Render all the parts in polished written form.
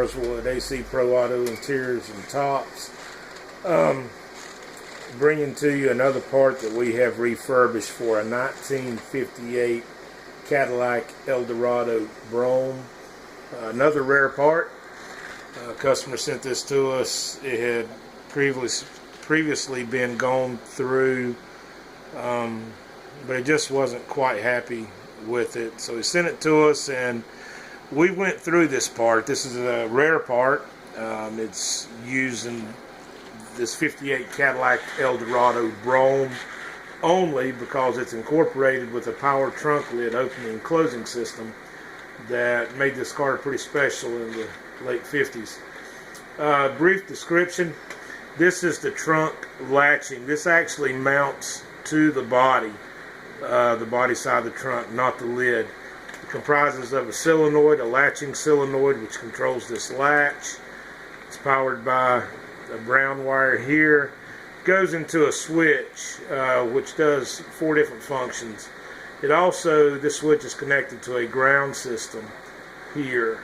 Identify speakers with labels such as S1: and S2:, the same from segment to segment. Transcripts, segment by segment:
S1: Carswood, AC Pro Auto Interiors and Tops. Bringing to you another part that we have refurbished for a 1958 Cadillac Eldorado Brougham. Another rare part. Customer sent this to us. It had previously been gone through, but it just wasn't quite happy with it. So he sent it to us, and we went through this part. This is a rare part. It's using this 58 Cadillac Eldorado Brougham only because it's incorporated with a power trunk lid opening and closing system that made this car pretty special in the late 50s. Brief description. This is the trunk latching. This actually mounts to the body side of the trunk, not the lid. It comprises of a solenoid, a latching solenoid, which controls this latch. It's powered by a brown wire here. Goes into a switch, which does 4 different functions. It also, this switch is connected to a ground system here.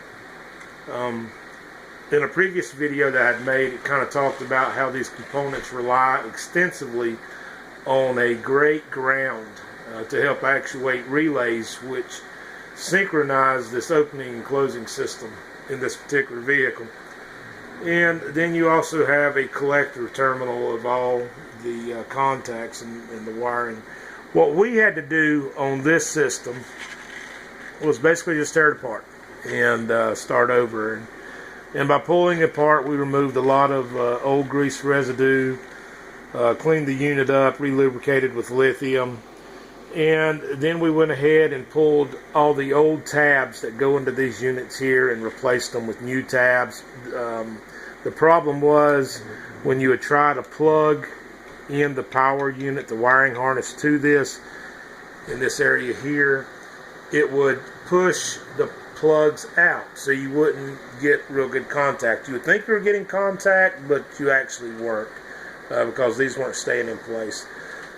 S1: In a previous video that I had made, it kind of talked about how these components rely extensively on a great ground to help actuate relays which synchronize this opening and closing system in this particular vehicle. And then you also have a collector terminal of all the contacts and the wiring. What we had to do on this system was basically just tear it apart and start over. And by pulling it apart, we removed a lot of old grease residue, cleaned the unit up, re-lubricated with lithium, and then we went ahead and pulled all the old tabs that go into these units here and replaced them with new tabs. The problem was when you would try to plug in the power unit, the wiring harness to this, in this area here, it would push the plugs out, so you wouldn't get real good contact. You would think you were getting contact, but you actually weren't, because these weren't staying in place.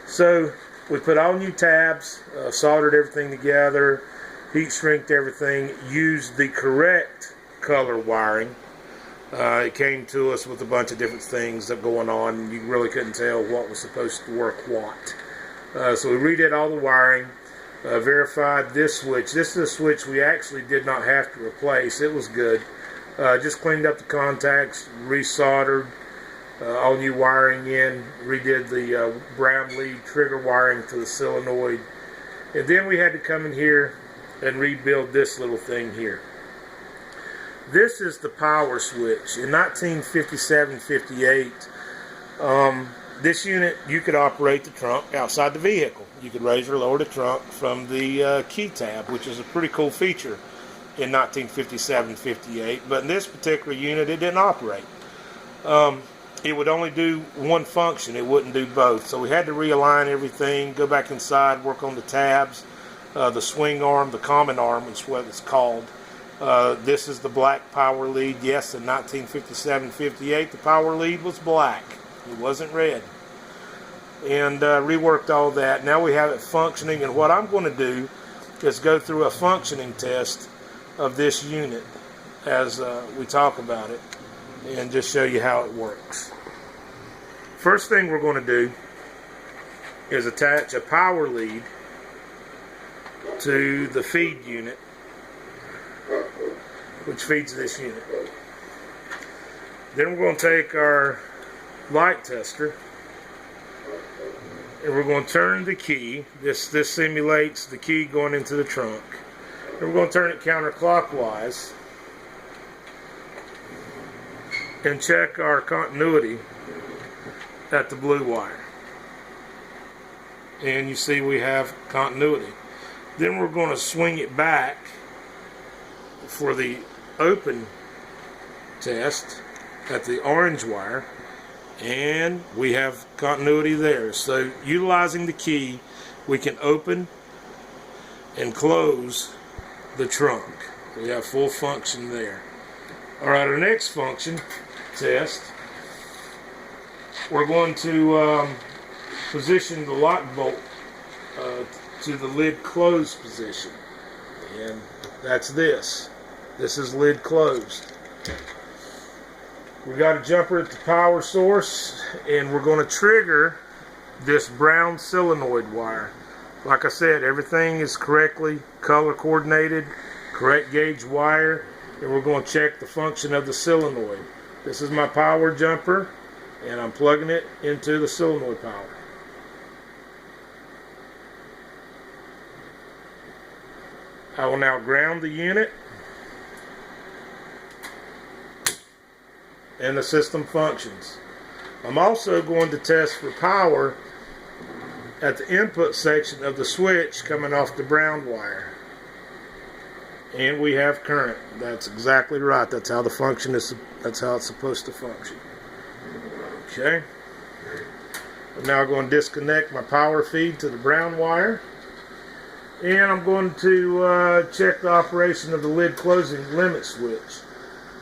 S1: So we put all new tabs, soldered everything together, heat shrinked everything, used the correct color wiring. It came to us with a bunch of different things that going on. You really couldn't tell what was supposed to work what. So we redid all the wiring, verified this switch. This is a switch we actually did not have to replace. It was good. Just cleaned up the contacts, resoldered all new wiring in, redid the Brougham Lid trigger wiring to the solenoid. And then we had to come in here and rebuild this little thing here. This is the power switch. In 1957-58, this unit, you could operate the trunk outside the vehicle. You could raise or lower the trunk from the key tab, which is a pretty cool feature in 1957-58. But in this particular unit, it didn't operate. It would only do one function. It wouldn't do both. So we had to realign everything, go back inside, work on the tabs, the swing arm, the common arm, which is what it's called. This is the black power lead. Yes, in 1957-58, the power lead was black. It wasn't red. And reworked all that. Now we have it functioning, and what I'm going to do is go through a functioning test of this unit as we talk about it, and just show you how it works. First thing we're going to do is attach a power lead to the feed unit, which feeds this unit. Then we're going to take our light tester and we're going to turn the key. This simulates the key going into the trunk. And we're going to turn it counterclockwise and check our continuity at the blue wire. And you see we have continuity. Then we're going to swing it back for the open test at the orange wire, and we have continuity there. So utilizing the key, we can open and close the trunk. We have full function there. Alright, our next function test, we're going to position the lock bolt to the lid closed position, and that's this. This is lid closed. We got a jumper at the power source, and we're going to trigger this brown solenoid wire. Like I said, everything is correctly color coordinated, correct gauge wire, and we're going to check the function of the solenoid. This is my power jumper, and I'm plugging it into the solenoid power. I will now ground the unit, and the system functions. I'm also going to test for power at the input section of the switch coming off the brown wire. And we have current. That's exactly right. That's how the function is. That's how it's supposed to function. Okay. I'm now going to disconnect my power feed to the brown wire. And I'm going to check the operation of the lid closing limit switch.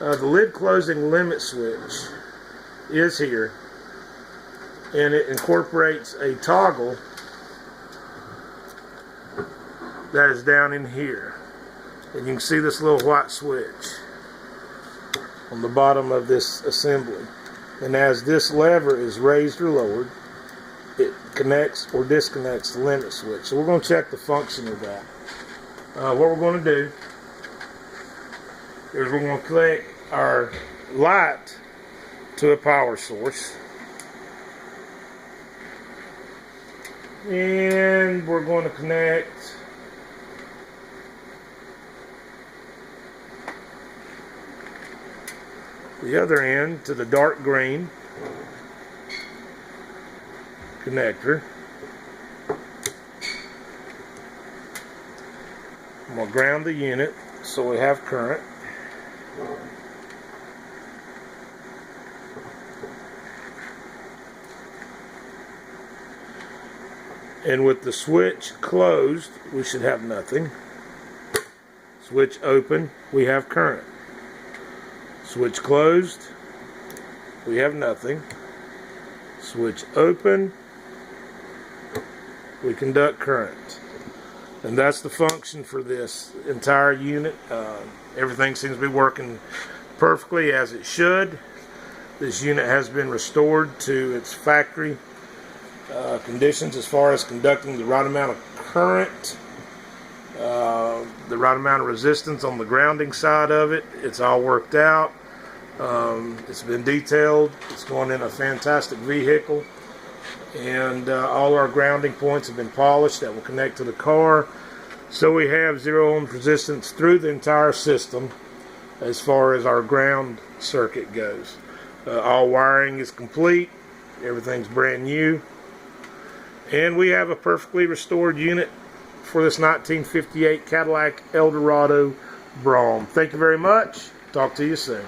S1: The lid closing limit switch is here, and it incorporates a toggle that is down in here, and you can see this little white switch on the bottom of this assembly, and as this lever is raised or lowered, it connects or disconnects the limit switch. So we're going to check the function of that. What we're going to do is we're going to connect our light to a power source, and we're going to connect the other end to the dark green connector. I'm going to ground the unit so we have current. And with the switch closed, we should have nothing. Switch open, we have current. Switch closed, we have nothing. Switch open, we conduct current. And that's the function for this entire unit. Everything seems to be working perfectly as it should. This unit has been restored to its factory conditions as far as conducting the right amount of current, the right amount of resistance on the grounding side of it. It's all worked out. It's been detailed. It's going in a fantastic vehicle, and all our grounding points have been polished that will connect to the car. So we have 0 ohm resistance through the entire system as far as our ground circuit goes. All wiring is complete. Everything's brand new. And we have a perfectly restored unit for this 1958 Cadillac Eldorado Brougham. Thank you very much. Talk to you soon.